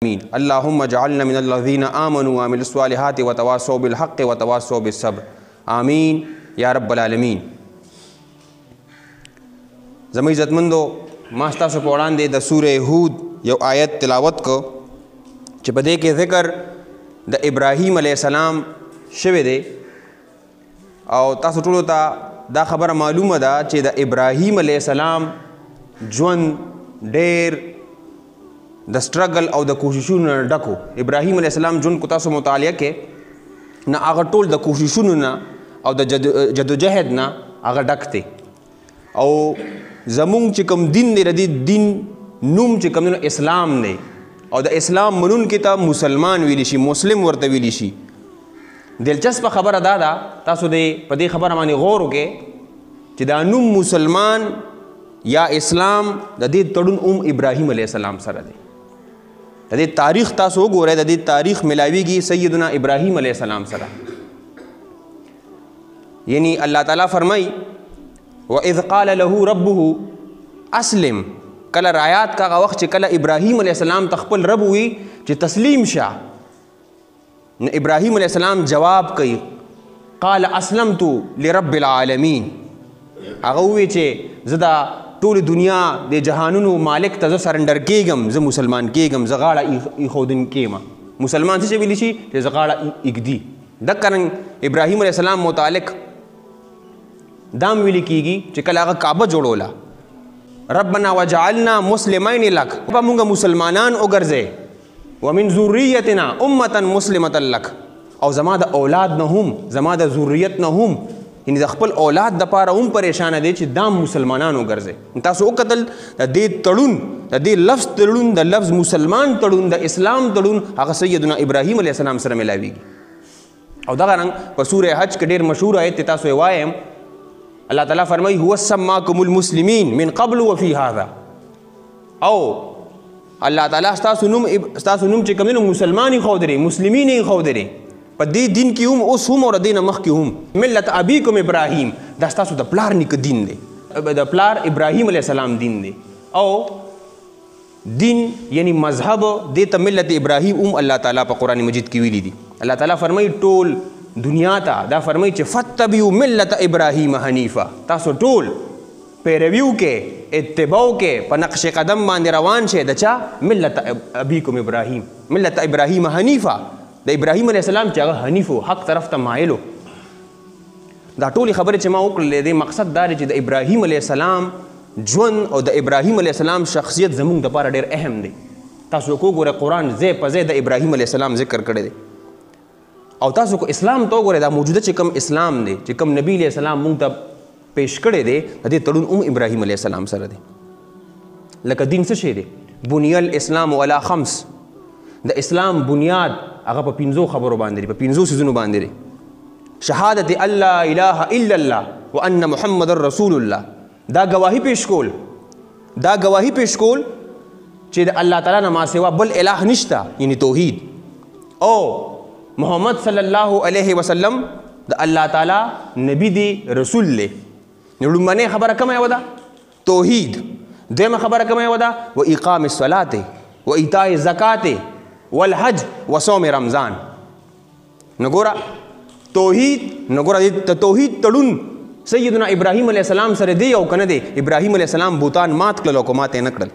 اللهم اجعلنا من الذين آمنوا وعملوا الصالحات وتواصوا بالحق وتواصوا بالصبر آمین یا رب العالمین. زموږ عزتمندو ما ستاسو په وړاندې د سورې هود یو آیت تلاوت کو چې په دې کې ذکر د ابراهیم علیه السلام شوی دی او تاسو ټولو ته دا خبره معلومه ده چې د ابراهیم علیه السلام ژوند ډېر د سټرګل او د کوششونو نه ډکو. ابراهیم علیه السلام ژوند کو تاسو مطالعه کې نه هغه ټول د کوششونو نه او د جدوجهد نه هغه ډک دی. او زمونږ چې کوم دین دی د دې دین نوم چې کوم دی اسلام دی او د اسلام منونکي ته مسلمان ویلی شي، مسلم ورته ویلی شي. دلچسپه خبره دا ده، تاسو په دې خبره باندې غور وکړئ چې دا نوم مسلمان یا اسلام د دې تړون ابراهیم علیه السلام سره دی. د دې تاریخ تاسو وګورئ، د دې تاریخ ملاویږي سیدنا ابراهیم علیه السلام سره. یعنی الله تعالی فرمای وَإِذْ قَالَ لَهُ رَبُّهُ أَسْلِمْ، کله رایات کا وخت چې کله ابراهیم علیه السلام تخپل رب وی چې تسلیم شه، نو ابراهیم علیه السلام جواب کوي قال اسلمت لرب العالمین. هغه وی چې زه دا ټول دنیا د جهانونو مالک ته زه سرنډر کېږم، زه مسلمان کېږم، زه غاړه ایښودن کېږم. مسلمان څه ویلی شي چې زه غاړه ایږدي. دقه رنګ ابراهیم علیه السلام متعلق دام ویلی کېږي چې کله هغه کعبه جوړوله ربنا وجعلنا مسلمین لک، په مونږ مسلمانان وګرځې، ومن ذریتنا امة مسلمة لک، او زما د اولاد نه هم، زما د ذریت نه هم، یعنی د خپل اولاد دپاره هم پریشانه دی چې دام مسلمانان وګرځي. تاسو وکتل د دې تړون، د دې لفظ تړون، د لفظ مسلمان تړون، د اسلام تړون هغه سیدنا ابراهیم علیه السلام سره ملاویږي. او دغه رنګ په سورې حج کې ډېر مشهور آیت تاسو یې وایم، الله تعالی فرمایي هو سماکم المسلمین من قبل وفي هذا، او الله تعالی ستاسو نوم چې کوم دی مسلمان یې ښودلی، مسلمین یې ښودلی په دې دین کې هم، اوس هم او د دې نه مخکې هم. ملت ابیکم ابراهیم، دا ستاسو د پلار نیکه دین دی، د پلار ابراهیم علیه السلام دین دی. او دین یعنی مذهب دې ته ملت ابراهیم هم الله تعالی په قرآن مجید کې ویلی دي. الله تعالی فرمایي ټول دنیا ته دا فرمایي چې فتبعوا ملت ابراهیم حنیفا، تاسو ټول پیرویو کې، اتباع کې، په نقش قدم باندې روان شئ د چا؟ ملت ابیکم ابراهیم، ملت ابراهیم حنیفا، د ابراهیم علیه السلام چې هغه حنیف و، حق طرف ته مایل و. دا ټولې خبرې چې ما وکړلې د مقصد دا دی چې د ابراهیم علیه السلام ژوند او د ابراهیم علیه السلام شخصیت زموږ دپاره ډېر اهم دی. تاسو که وګورئ قرآن ځای په ځای د ابراهیم علیه السلام ذکر کړی دی. او تاسو که اسلام ته وګورئ، دا موجوده چې کوم اسلام دی، چې کوم نبی علیه السلام موږ ته پیش کړی دی، د دې تړون ابراهیم علیه السلام سره دی. لکه دین څه شی دی؟ بنی الاسلام علی خمس، د اسلام بنیاد هغه په 5 خبرو باندې، په 5 سيزونو باندې. شهادت الله اله الا الله وان محمد رسول الله، دا گواهی پیش کول، دا گواهی پیش کول چې د الله تعالی نه ما سوا بل اله نشته، یعنی توحید. او محمد صلی الله علیه وسلم د الله تعالی نبی دی، رسول دی. لومړنۍ خبره کومه یوه ده؟ توحید. دویمه خبره کومه یوه ده؟ و اقام الصلاة و ایتاء الزکاة والحج وصوم رمضان. نګوره توحید، نګوره د توحید تړون سیدنا ابراهیم علیه السلام سره دی او کنه دی؟ ابراهیم علیه السلام بوتان مات کړل او که مات یې نه کړل.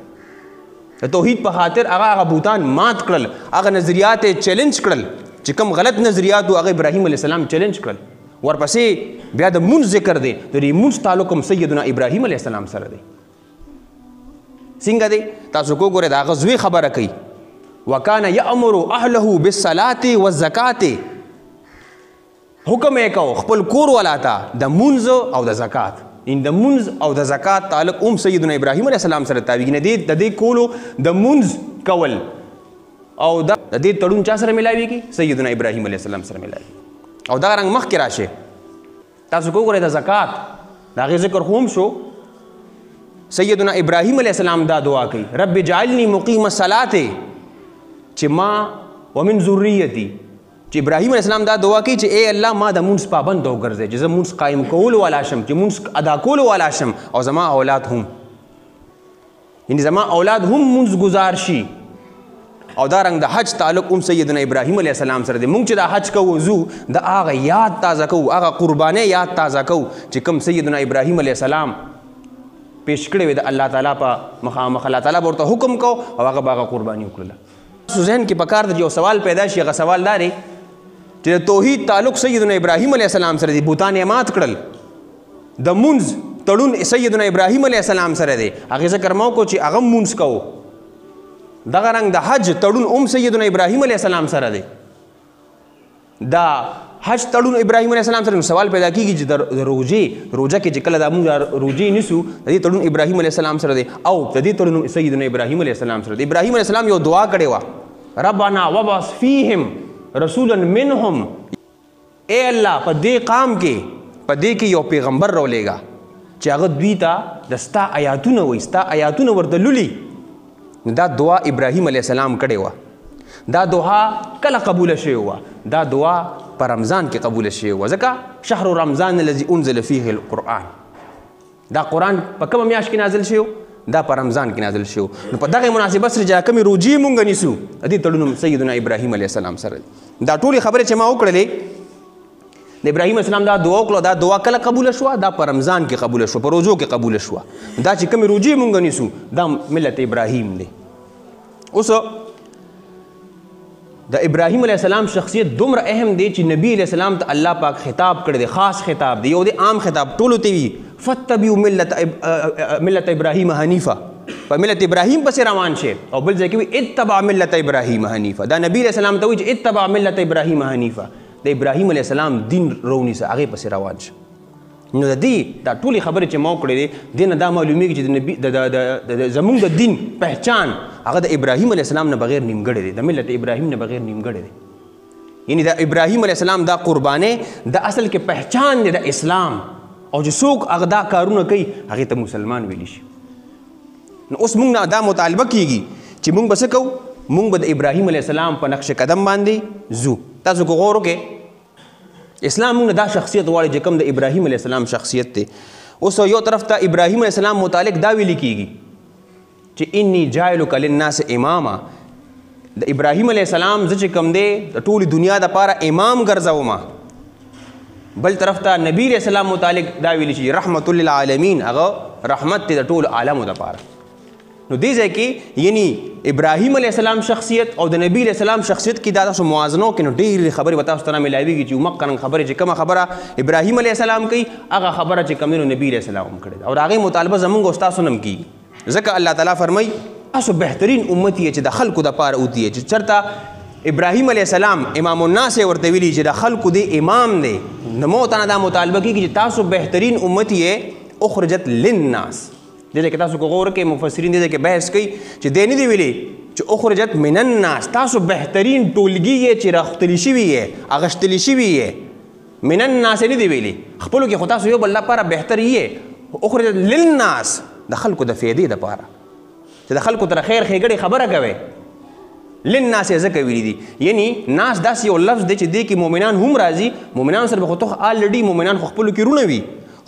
د توحید په خاطر هغه بوتان مات کړل، هغه نظریات یې چیلنج کړل، چې کوم غلط نظریات و هغه ابراهیم علیه السلام چیلنج کړل. ورپسې بیا د مونځ ذکر دی، د دې مونځ تعلق هم سیدنا ابراهیم علیه السلام سره دی. څنګه دی؟ تاسو که وګورئ د هغه زوی خبره کوي وکانه یأمر اهله بالصلاة والزکاة، حکم یې کو خپل کور والا ته د مونځ او د زکات. ان د مونځ او د زکات تعلق هم سیدنا ابراهیم علیه السلام سره تابعیږي. د دې کولو د مونځ کول او د دې تړون چا سره ملاویږي؟ سیدنا ابراهیم علیه السلام سره ملاویږي. او دغه رنګ مخکې راشه تاسو که وګورئ د زکات د هغې ذکر خو هم شو. سیدنا ابراهیم علیه السلام دا دعا کوي رب اجعلني مقیم الصلاة، چې ما ومن ذریتی، چې ابراهیم علیه السلام دا دعا کوي چې ای الله ما د مونځ پابند وګرځې، چې زه مونځ قایم کولو والا شم، چې مونځ ادا کولو والا شم، او زما اولاد هم، یعنی زما اولاد هم مونځ ګزار شي. او دارنګ د حج تعلق هم سیدنا ابراهیم علیه السلام سره دی. مونږ چې دا حج کوو زو د هغه یاد تازه کوو، هغه قربانۍ یاد تازه کوو چې کوم سیدنا ابراهیم علیه السلام پیش کړی وي د الله تعالی په مخامخ. الله تعالی به ورته حکم کو او هغه به هغه قرباني وکړله. تاسو ذهن کې پکار د یو سوال پیدا شي، هغه سوال دا دی چې د توحید تعلق سیدنا ابراهیم علیه السلام سره دی، بوتان یې مات کړل. د مونځ تړون سیدنا ابراهیم علیه السلام سره دی، هغې ذکر مو کو چې هغه مونځ کوو. دغه رنګ د حج تړون هم سیدنا ابراهیم علیه السلام سره دی. دا حج تړون ابراهیم علیه السلام سره. سوال پیدا کیږي چې د روژه کې چې کله دا موږ روژې نیسو د دې تړون ابراهیم علیه السلام سره دی او د دې تړون سیدنا ابراهیم علیه السلام سره دی. ابراهیم علیه السلام یو دعا کړې وه، ربنا وبعث فیهم رسولا منهم، اے الله په دې قام کې په دې کې یو پیغمبر راولېږه چې هغه دوی ته د ستا آیاتونه وایي، ستا آیاتونه ورته لولي. دا دعا ابراهیم علیه السلام کړې وه. دا دعا کله قبوله شوې وه؟ دا دعا په رمضان کې قبوله شوې وه، ځکه شهر رمضان الذي انزل فيه القرآن، دا قرآن په کومه میاشت کې نازل شوی؟ دا په رمضان کې نازل شوی. نو په دغه مناسبت سره چې کومې روژې مونږ نیسو د دې تړون سیدنا ابراهیم علیه السلام سره. دا ټولې خبرې چې ما وکړلې د ابراهیم السلام دا دعا وکړه، دا دعا کله قبوله شوه؟ دا په رمضان کې قبوله شوه، په روژو کې قبوله شوه. دا چې کومې روژې مونږ نیسو دا ملت ابراهیم دی. اوس د ابراهیم علیه السلام شخصیت دومره اهم دی چې نبی علیه السلام ته الله پاک خطاب کړی دی، خاص خطاب دی. یو دی عام خطاب ټولو ته وي، فتبعوا ملت ابراهیم حنیفه، په ملت ابراهیم پسې روان شي. او بل ځای کې وي اتبع ملت ابراهیم حنیفه. دا نبی علیه السلام ته وایي چې اتبع ملت ابراهیم حنیفه، د ابراهیم علیه السلام دین رونیسه، هغې پسې روان شه. نو د دې دا ټولې خبرې چې ما وکړې دي دې نه دا معلومیږي چې زمونږ د دین پهچان هغه د ابراهیم علیه السلام نه بغیر نیمګړی دی، د ملت ابراهیم نه بغیر نیمګړی دی. یعنی د ابراهیم علیه السلام دا قربانۍ د اصل کې پهچان دی د اسلام، او چې څوک هغه دا کارونه کوي هغې ته مسلمان ویلی شي. نو اوس موږ نه دا مطالبه کیږي چې موږ به څه کوو؟ موږ به د ابراهیم علیه السلام په نقش قدم باندې ځو. تاسو کو غور وکړئ، اسلام موږ نه دا شخصیت غواړي چې کوم د ابراهیم علیه السلام شخصیت دی. اوس یو طرف ته ابراهیم علیه السلام متعلق دا ویلي کیږي چې انی جاعلک للناس اماما. د ابراهیم علیه السلام زه چې کوم دی د ټولې دنیا دپاره امام ګرځومه. بل طرف ته نبی علیه السلام متعلق دا ویلي چې رحمت للعالمین، هغه رحمت دی د ټولو عالمو دپاره. نو دې ځای کې یعنی ابراهیم علیه السلام شخصیت او د نبی علیه السلام شخصیت کې دا تاسو موازنه وکړئ نو ډېرې خبرې به تاسو ته رامیلاویږي چې مقرن خبرې چې کومه خبره ابراهیم علیه السلام کوي هغه خبره چې کوم دی نو نبی علیه السلام هم کړې ده، او د هغې مطالبه زمونږ او ستاسو نه هم کېږي. ځکه الله تعالی فرمایي تاسو بهترین امت یې چې د خلکو دپاره اوتي یې، چې چېرته ابراهیم علیه السلام امام الناس یې ورته ویلي چې د خلکو دی امام دی، نو مو ته نه دا مطالبه کېږي چې تاسو بهترین امت یې اخرجت للناس. دې ځای کې تاسو کو غور کوئ، مفسرین دې ځای کې بحث کوي چې دی نه دی ویلي چې اخرجت من الناس، تاسو بهترین ټولګي یې چې راښتلي شوي یې، اغشتلي شوي یې. من الناس نه دی ویلي، خپلو کې خو تاسو یو بل لپاره بهتر یې. اخرجت للناس د خلکو د فایدې دپاره چې د خلکو تر خیر ښېګړې خبره کوئ. للناس یې ځکه ویلي دي، یعنی ناس داسې یو لفظ دی چې دې کې مؤمنان هم راځي. مؤمنان سره به خو ته آلرډي مؤمنان خو خپلو کې رونه وي،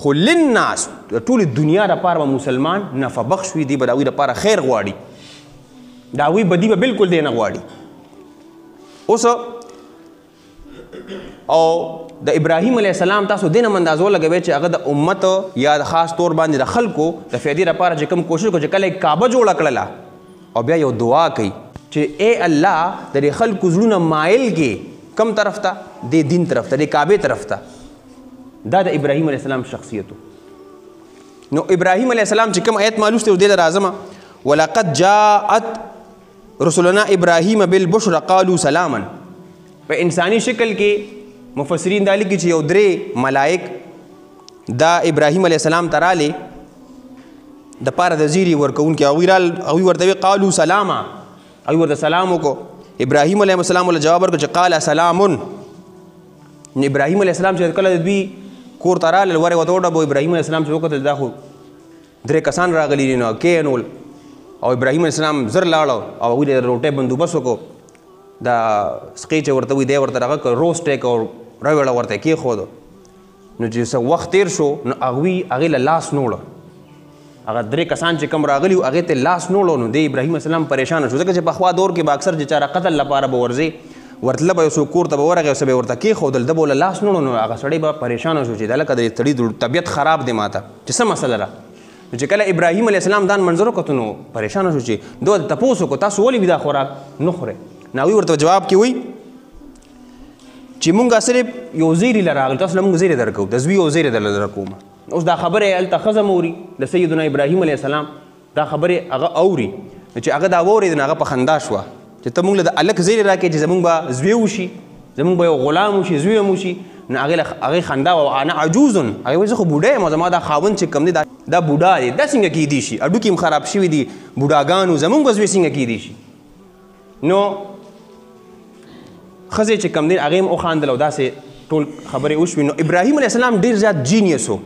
خو للناس د ټولې دنیا دپاره به مسلمان نفع بخش وي، دی به د هغوی دپاره خیر غواړي، د هغوی بدي به بلکل دی نه غواړي. اوس او د ابراهیم علیه السلام تاسو دې نه هم اندازه ولګوئ چې هغه د امت یا د خاص طور باندې د خلکو د فایدې دپاره چې کوم کوشش وکړو چې کله یې کعبه جوړه کړله او بیا یو دعا کوي چې ای الله د دې خلکو زړونه مایل کې کم طرف ته؟ دې دین طرف ته، دې کعبې طرف ته. دا د ابراهیم علیه السلام شخصیتو. نو ابراهیم علیه السلام چې کوم آیت معلوم دی دې ته راځمه، ولقد جاءت رسلنا ابراهیم بالبشر قالوا سلاما. په انساني شکل کې مفسرین دا لیکي چې یو درې ملائک دا ابراهیم علیه السلام ته راغلې د پاره د زیري ورکوونکي، هغوی ورته ویل قالوا سلاما، هغوی ورته سلام وکړو. ابراهیم علیه السلام ورته جواب ورکړو چې قال سلام. ابراهیم علیه السلام چې کله د دوی کور ته رالل ورې ورته وډبو، ابراهیم علیه السلام چې وکتل دا خو درې کسان راغلي دي نو کېنول، او ابراهیم علیه السلام زر لاړو او هغوی د روټۍ بندوبست وکړو. دا سقی چې ورته وي دی ورته هغه کړ روسټ یې کړ، راویړه ورته یې کېښودو. نو چې څه وخت تېر شو نو هغوی هغې له لاس نه وړه، هغه 3 کسان چې کوم راغلي وو هغې ته لاس نوړو نو د ابراهیم علیه السلام پریشانه شو ځکه چې پخوا دور کې به اکثر چې چاره قتل لپاره به ورځي ورتله به یو څوک کور ته به ورغی او څه به ورته کېښودل ده به له لاس نوړو نو هغه سړی به پریشانه شو چې دا لکه د سړي طبیعت خراب دی ماته چې څه مسله ده نو چې کله ابراهیم علیه السلام دا منظر وکتو نو پریشانه شو چې دوی تپوس وکړو تاسو ولې دا خوراک نه خورئ نو هغوی ورته جواب کې وایي چې مونږ صرف یو زیري له راغلو تاسو له مونږ زیري درکوو د زوی یو زیري درله درکوم اوس دا خبره یې هلته ښځه اوري د سیدنا ابراهیم علیه السلام دا خبرې هغه اوري چې هغه دا واورېد نو هغه په خندا شوه چې ته مونږ له د هلک زیري راکړې چې زمونږ به زوی وشي زمونږ به یو غلام وشي زوی هم وشي نو هغې خندا وه انا عجوز هغې وایي زه خو بوډه یم او زما دا خاوند چې کوم دی دا بوډا دی دا څنګه کیدی شي هډوکي هم خراب شوي دي بوډاګانو زمونږ به زوی څنګه کیدی شي نو ښځې چې کوم دی هغې هم وخاندل او داسې ټول خبرې وشوې نو ابراهیم علیه السلام ډېر زیات جینیس و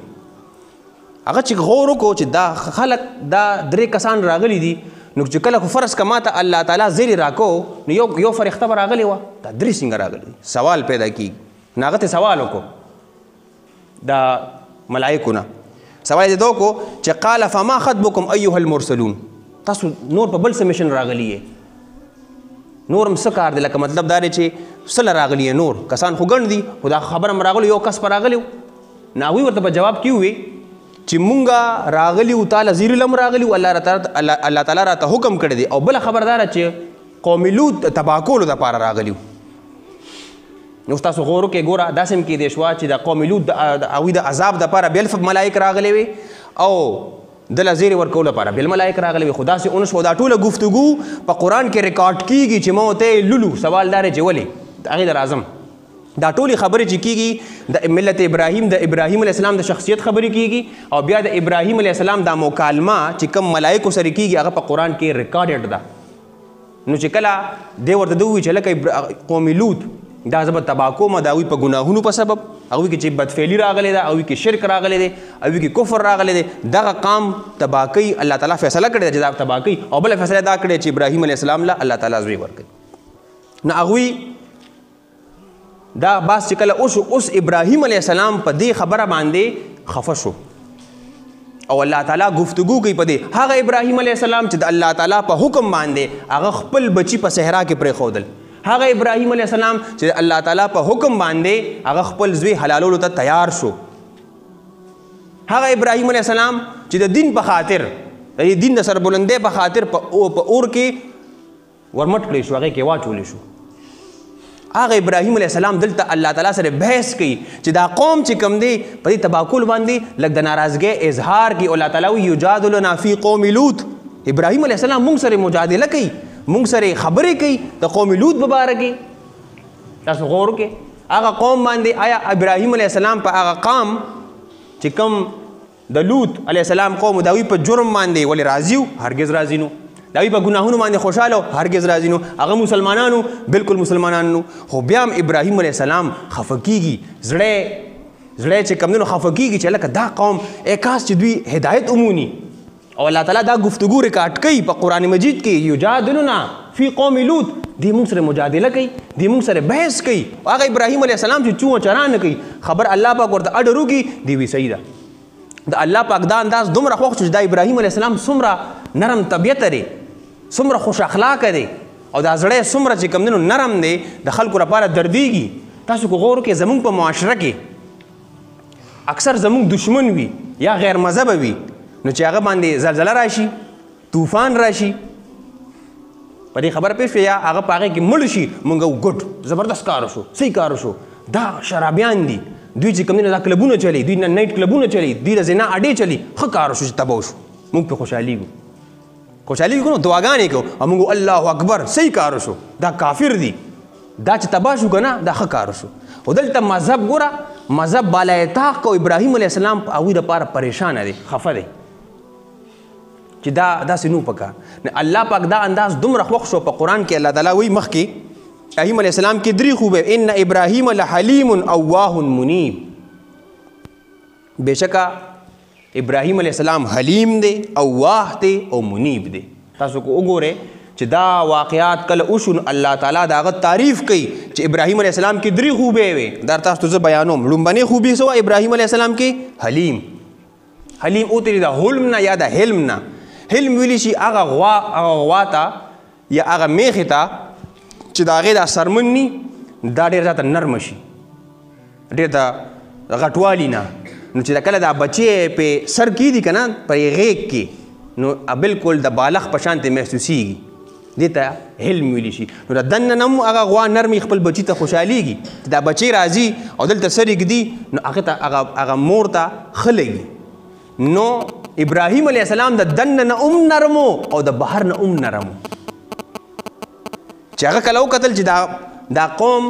هغه چې غور وکړو چې دا خلک دا 3 کسان راغلي دي نو چې کله خو فرض که ماته الله تعالی زیري راکو نو یو فرښته به راغلې وه دا 3 څنګه راغلي سوال پیدا کېږي نو هغه ته سوال وکړو دا ملایکو نه سوال یې دا وکړو چې قال فما خطبکم ایها المرسلون تاسو نور په بل څه مشن راغلي یې نور هم څه کار دی لکه مطلب دا دی چې څه له راغلي یې نور کسان خو ګڼ دي خو دا خبره هم راغلو یو کس په راغلی و نو هغوی ورته په جواب کې وویې چې مونږه راغلي وو تاله زیري له هم راغلي وو الله تعالی راته حکم کړی دی او بله خبر دا ده چې قوم لوط تباه کولو دپاره راغلي وو نو تاسو غور وکړئ ګوره داسې هم کیدی شوه چې د قوم لوط هغوی د عذاب دپاره بیا ملایک راغلی وي او دله زیرې ورکولو لپاره بل ملایک راغلی وي خو داسې ونه شوه دا ټوله گفتگو په قرآن کې ریکارډ کیږي چې ما ورته لولو سوال دا دی چې ولې د هغې در اعظم دا ټولې خبرې چې کیږي د ملت ابراهیم د ابراهیم علیه السلام د شخصیت خبرې کیږي او بیا د ابراهیم علیه السلام دا مکالمه چې کوم ملایکو سره کیږي هغه په قرآن کې ریکارډډ ده نو چې کله دی ورته ده ووایي چې لکه قوم لوط دا زه به تباه کوم د هغوی په ګناهونو په سبب هغوی کې چې بدفعلي راغلی ده هغوی کې شرک راغلی دی هغوی کې کفر راغلی دی دغه قام تباه کوي الله تعالی فیصله کړې ده چې دا تباه کوي او بله فیصله دا کړې چې ابراهیم علیه السلام له الله تعالی زوی ورکوي نو هغوی دا باس چې کله اوس ابراهیم علیه السلام په دې خبره باندې خفه شو او الله تعالی گفتگو کوي په دې هغه ابراهیم علیه السلام چې د الله تعالی په حکم باندې هغه خپل بچی په صحرا کې پرېښودل هغه ابراهیم علیه السلام چې الله تعالی په حکم باندې هغه خپل زوی حلالولو ته تیار شو هغه ابراهیم علیه السلام چې د دین په خاطر د دین د سربلندۍ په خاطر په اور کې ورمټ کړی شو هغې کې واچولی شو هغه ابراهیم علیه السلام دلته الله تعالی سره بحث کوي چې دا قوم چې کوم دی په دې تباه کولو باندې لږ د ناراضګۍ اظهار کوي او الله تعالی وایي یجادلنا فی قوم لوط ابراهیم علیه السلام موږ سره مجادله کوي موږ سره خبرې کوي د قوم لوط په باره کې تاسو غور وکړئ هغه قوم باندې آیا ابراهیم علیه السلام په هغه قام چې کوم د لوط علیه السلام قوم د هغوی په جرم باندې ولې راضي وو هرګز راضي نه د هغوی په ګناهونو باندې خوشحاله وو هرګز راضي نه هغه مسلمانانو بالکل مسلمانان نو خو بیا هم ابراهیم علیه السلام خفه کیږي زړی چې کوم دی نو خفه کیږي چې لکه دا قوم کاش چې دوی هدایت وموني او الله تعالی دا گفتگو ریکارډ کوي په قرآن مجید کې یجادلنا فی قوم لوط دی موږ سره مجادله کوي دی موږ سره بحث کوي هغه ابراهیم علیه السلام چې چوه چرا نه کوي خبر الله پاک ورته اډر وکړي دی وی صحیح ده د الله پاک دا انداز دومره خوښ شو چې دا ابراهیم علیه السلام څومره نرم طبیعت دی څومره خوش اخلاقه دی او دا زړی څومره چې کوم دی نو نرم دی د خلکو لپاره دردیږي تاسو کو غور وکړئ زموږ په معاشره کې اکثر زموږ دشمن وي یا غیر مذهبه وي نو چې هغه باندې زلزله راشي طوفان راشي په دې خبره پوه شوې یا هغه په هغې کې مړ شي مونږ ګډ زبردست کار وشو صحیح کار وشو دا شرابیان دي دوی چې کوم دی نو دا کلبونه چلی دوی نایټ کلبونه چلی دوی د زنا اډې چلی ښه کار وشو چې تباه وشو مونږ پرې خوشحالېږو نو دعاګانې کوو او مونږ الله اکبر صحیح کار وشو دا کافر دي دا چې تباه شو که نه دا ښه کار وشو خو دلته مذهب ګوره مذهب بالای طاق کو ابراهیم علیه السلام هغوی دپاره پریشانه دی خفه دی چې دا داسې نو پکار الله پاک دا انداز دومره خوښ شو په قرآن کې الله تعالی وایي مخکې ابراهیم علیه السلام کې 3 خوبه ان ابراهیم لحلیم اواه منیب بېشکه ابراهیم علیه السلام حلیم دی اواه دی او منیب دی تاسو کو وګورئ چې دا واقعات کله وشو الله تعالی د هغه تعریف کوي چې ابراهیم علیه السلام کې 3 خوبې وې دا تاسو ته زه بیانوم لومبنۍ خوبي څه وه ابراهیم علیه السلام کې حلیم حلیم اوتری د حلم نه یا د حلم نه. حلم ویلی شي هغه غوا ته یا هغه میخې ته چې د هغې دا سرمن ني دا ډېر زیاته نرمه شي، ډېر د غټوالي نه، نو چې کله دا بچی پې سر کېږي که نه په غېږ کې، نو بلکل د بالغ په شان ته محسوسیږي، دې ته حلم ویلی شي. نو د دننه نه هم هغه غوا نرمي خپل بچي ته خوشحالېږي چې دا بچی راځي او دلته سر یږدي، نو هغه ته هغه مور ته ښه لګي. نو ابراهیم علیه السلام د دننه هم نرمو او د بهر نه هم نرمو، چې هغه کله وکتل چې دا قوم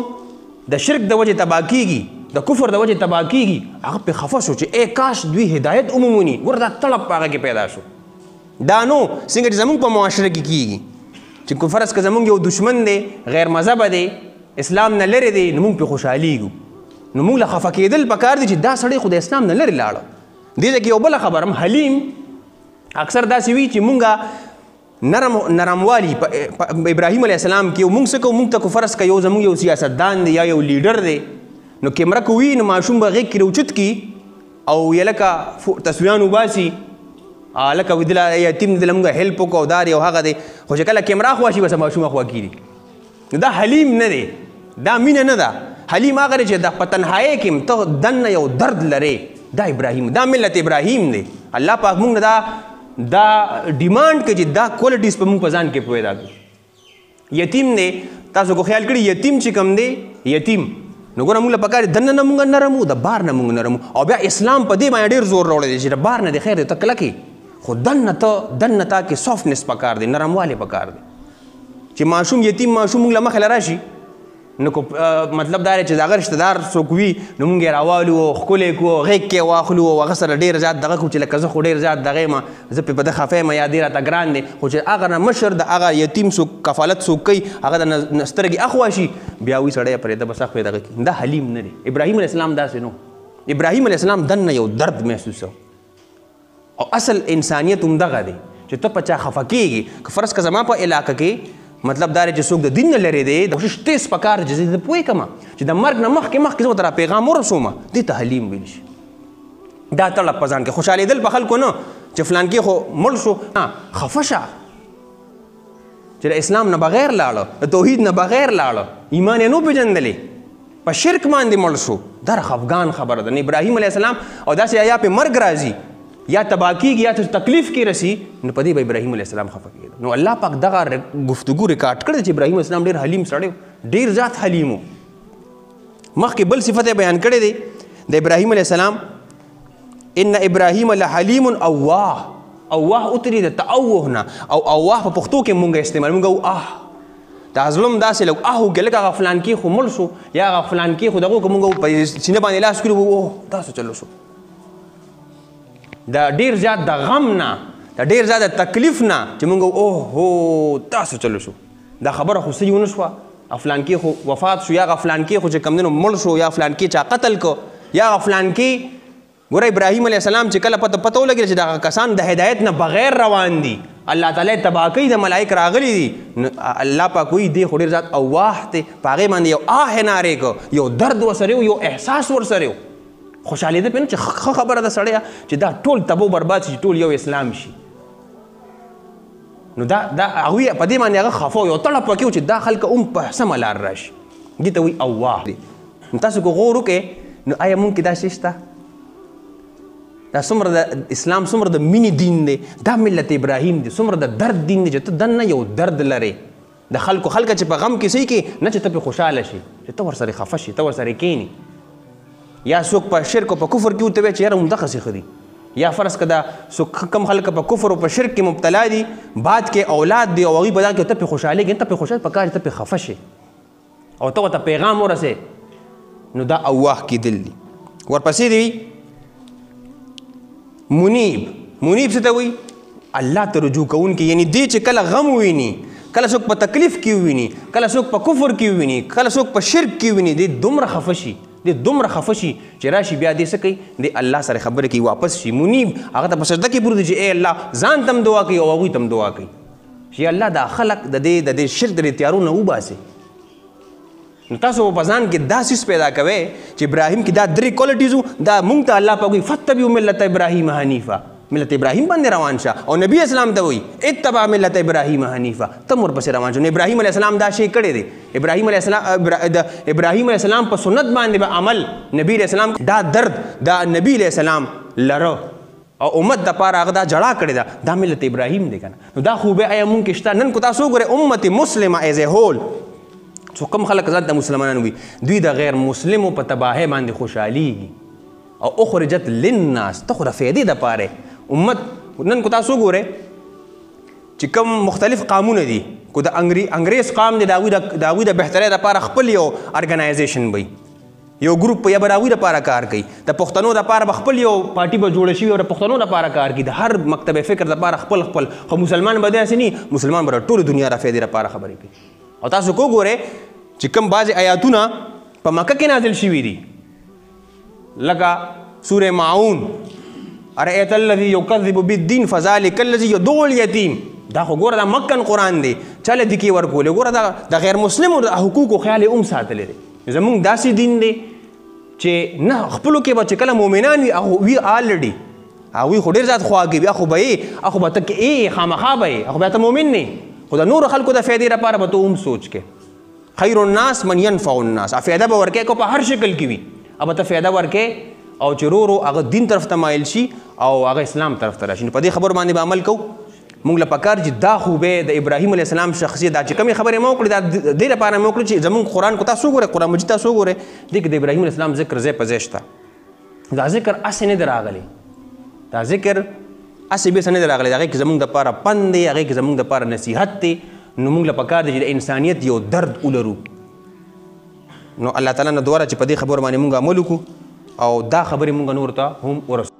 د شرک د وجې تباه کېږي، د کفر د وجې تباه کېږي، هغه پې خفه شو چې ای کاش دوی هدایت ومومي. ګوره دا طلب په هغه کې پیدا شو. دا نو څنګه چې زمونږ په معاشره کې کېږي چې فرض که زمونږ یو دشمن دی، غیر مذهبه دی، اسلام نه لرې دی، نو مونږ پې خوشحالېږو. نو مونږ له خفه کېدل پکار دی چې دا سړی خو د اسلام نه لرې لاړه. دې ځای کې یو بله خبره هم، حلیم اکثر داسې وي چې مونږه نرموالي په ابراهیم علیه السلام کې مونږ څه کوو، مونږ ته فرض که یو زمونږ یو سیاستدان دی یا یو لیډر دی، نو کیمره که وي نو ماشوم به غېږ کې راوچت کي او یا لکه تصویران وباسي، لکه دله یتیم دله مونږ هیلپ وکړو او دا دی او هغه دی، خو چې کله کیمره خوا شي بس ماشوم خوا کېږي. نو دا حلیم نه دی، دا مینه نه ده. حلیم هغه دی چې د په تنهایۍ کې هم ته دننه یو درد لرې، دا ابراهیم، دا ملت ابراهیم دی. الله پاک مونږ دا ډیمانډ کوي چې دا کوالټیز په مونږ په ځان کې پیدا کړو. یتیم دی، تاسو کو خیال کړي یتیم چې کوم دی، یتیم نو ګوره مونږ له پکار دننه نه مونږ نرمو، د بار نه مونږ نرمو. او بیا اسلام په دې باندې ډېر زور راوړی دی چې د بار نه دی خیر دی ته کلکې، خو دننه تا کې سافټنس پکار دی، نرموالی پکار دی. چې ماشوم یتیم ماشوم مونږ له مخې له راشي، نو مطلب دا دی چې د هغه رشته دار څوک وي نو مونږ یې راوالو او ښکلی کړو، غېږ کې یې واخلو او هغه سره ډېر زیات دغه کړو چې لکه زه خو ډېر زیات دغه یم، زه پې په ده خفه یم یا دې راته ګران دی. خو چې هغه نه مشر د هغه یتیم څوک کفالت څوک کوي، هغه د سترګې اخوا شي، بیا وایي سړی پرېږده بس اخ دغه کړي. دا حلیم نه دی. ابراهیم علیه السلام داسې نو. ابراهیم علیه السلام دننه یو درد محسوسو او اصل انسانیت هم دغه دی چې ته په چا خفه کېږي. که فرض که زما په علاقه کې مطلب دا دی چې څوک د دین نه لرې دی، د کوشش تیز پکار دی چې زه پوه کړم چې د مرګ نه مخکې زه ورته را پیغام ورسوم، دې ته حلیم ویل شي. دا تړپ په ځان کې خوشحالېدل په خلکو نه چې فلانکي خو مړ شو، خفه شه چې د اسلام نه بغیر لاړه، د توحید نه بغیر لاړه، ایمان یې نو پېژندلې، په شرک باندې مړ شو. دا خفګان خبره ده. ابراهیم علیه السلام او داسې یا پې مرګ راځي یا تباه کېږي یا ته تکلیف کې رسي، نو په دې به ابراهیم علیه السلام خفه کېده. نو الله پاک دغه گفتگو ریکارډ کړی چې ابراهیم علیه السلام ډېر حلیم سړی و، ډېر زیات حلیم و. مخکې بل صفت یې بیان کړی دی د ابراهیم علیه السلام، ان ابراهیم لحلیم اواه. اواه اتري د تأوه نه، او اواه په پښتو کې مونږ استعمال مونږ دا ظلم داسې لږ وکړي لکه هغه فلان کې خو مړ شو یا هغه فلان کې خو دغه مونږ په سینه باندې لاس کړي اوه داسې چلو شو. دا ډېر زیات د غم نه، دا ډېر زیات د تکلیف نه چې مونږ اوهو تاسو چلو شو، دا خبره خو صحیح ونه شوه، فلان کې خو وفات شو یا هغه فلان کې خو چې کوم دی نو مړ شو یا فلان کې چا قتل کو یا هغه فلان کې. ګوره ابراهیم علیه السلام چې کله پته ولګېده چې دغه کسان د هدایت نه بغیر روان دي، الله تعالی تباه کوي، د ملایک راغلي دي، الله پاک وایي دی خو ډېر زیات اواه دی، په هغې باندې یو آه یې نارې کو، یو درد ورسره و، یو احساس ورسره و. خوشحالېده پې نه چې ښه خبره ده سړیه چې دا ټول تبو برباد شي، ټول یو اسلام شي. نو دا هغوی په دې باندې هغه خفه و، یو تړپ پکې و چې دا خلک هم په سمه لار راشي. دې ته وایي اواه دی. نو تاسو که غور وکړئ نو آیا مونږ کې دا شی شته؟ دا څومره د اسلام څومره د مینې دین دی، دا ملت ابراهیم دی، څومره د درد دین دی چې ته دننه یو درد لرې د خلکو چې په غم کې صحیح کې نه چې ته پې خوشحاله شي، چې ته ورسره خفه شي، ته ورسره کښېني. یا څوک په شرک او په کفر کې ورته وایي چې یاره همدغسې ښه دي، یا فرض که دا څوک کم خلک په کفر او په شرک کې مبتلا دي، بعد کې اولاد دی او هغوی په دا کې ته پې خوشحالېږي، ته پې خوشحال پکار ته پې خفه شي او ته ورته پیغام ورسې، نو دا اواه کېدل دي. ورپسې دی منیب. منیب څه ته وایي؟ الله ته رجوع کوونکی، یعنی دی چې کله غم وویني، کله څوک په تکلیف کې وویني، کله څوک په کفر کې وویني، کله څوک په شرک کې وویني، دی دومره خفه شي، دی دومره خفه شي چې راشي بیا دی څه کوي، دی الله سره خبرې کوي، واپس شي. منیب هغه ته په سجده کې پروت دی چې ای الله ځان ته هم دعا کوي او هغوی ته هم دعا کوي چې الله دا خلک د دې شرک د دې تیارو نه وباسي. نو تاسو په ځان کې دا سیس پیدا کوئ چې ابراهیم کې دا درې کوالټیز دا مونږ ته الله پاک وایي فتبعوا ملت ابراهیم حنیفا، ملت ابراهیم باندې روان شه او نبی اسلام ته وایي اتبع ملت ابراهیم حنیفه ته ورپسې روان شو. نو ابراهیم علیه السلام دا شی کړی دی. ابراهیم علیه السلام په سنت باندې به عمل نبی علیه السلام دا درد دا نبی علیه السلام لره او امت دپاره هغه دا جړه کړې ده دا ملت ابراهیم دی که نه. نو دا خوبۍ آیا مونږ کې شته؟ نن کو تاسو وګورئ امت مسلمه ایز ا هول څو کوم خلک ځان ته مسلمانان وي دوی د غیر مسلمو په تباهۍ باندې خوشحالیږي او اخرجت للناس ته خو د فایدې دپاره امت. نن کو تاسو وګورئ چې کوم مختلف قامونه دي کو د انګریز قام دی د هغوی د بهترۍ دپاره خپل یو ارګنایزیشن وي یو ګروپ یا به د هغوی دپاره کار کوي. د پښتنو دپاره به خپل یو پارټي به جوړه شوي او د پښتنو دپاره کار کوي د هر مکتب فکر دپاره خپل خو مسلمان به داسې نه مسلمان به د ټولو دنیا د فایدې دپاره خبرې کوي. او تاسو کو ګورئ چې کوم بعضې آیاتونه په مکه کې نازل شوي دي لکه سوره معون ارأیت الذی یکذب بالدین فذلک الذی یدعو الیتیم دا خو ګوره دا مکن قرآن دی چله دې کې ورکولې ګوره د غیر مسلمو د حقوقو خیال یې هم ساتلی دی. زمونږ داسې دین دی چې نه خپلو کې به چې کله مؤمنان وي وي آلرډي هغوی خو ډېر زیات خواږه وي هغه به یې هغه به ته کې خامخا به یې هغه بیا ته مؤمن نه خو د نورو خلکو د فایدې لپاره به ته هم سوچ کې خیر الناس من ينفع الناس فایده به ورکې کو په هر شکل کې وي अब ته فایده ورکې او چې ورو ورو هغه دین طرف ته مایل شي او هغه اسلام طرف ته راشي. نو په دې خبرو باندې به عمل کوو. موږ له پکار چې دا خوبې د ابراهیم علیه السلام شخصیت دا چې کومې خبرې مو وکړې دا دې لپاره مو وکړې چې زموږ قرآن کو تاسو وګورئ قرآن مجید تاسو وګورئ دې کې د ابراهیم علیه السلام ذکر ځای په ځای شته. دا ذکر هسې نه دی راغلی دا ذکر هسې بېسه نه دی راغلی د هغې کې زموږ دپاره پند دی هغې کې زموږ دپاره نصیحت دی. نو موږ له پکار دی چې د انسانیت یو درد ولرو. نو الله تعالی نه دعا ده چې په دې خبرو باندې موږ عمل وکړو او دا خبرې موږ نور ته هم ورسو.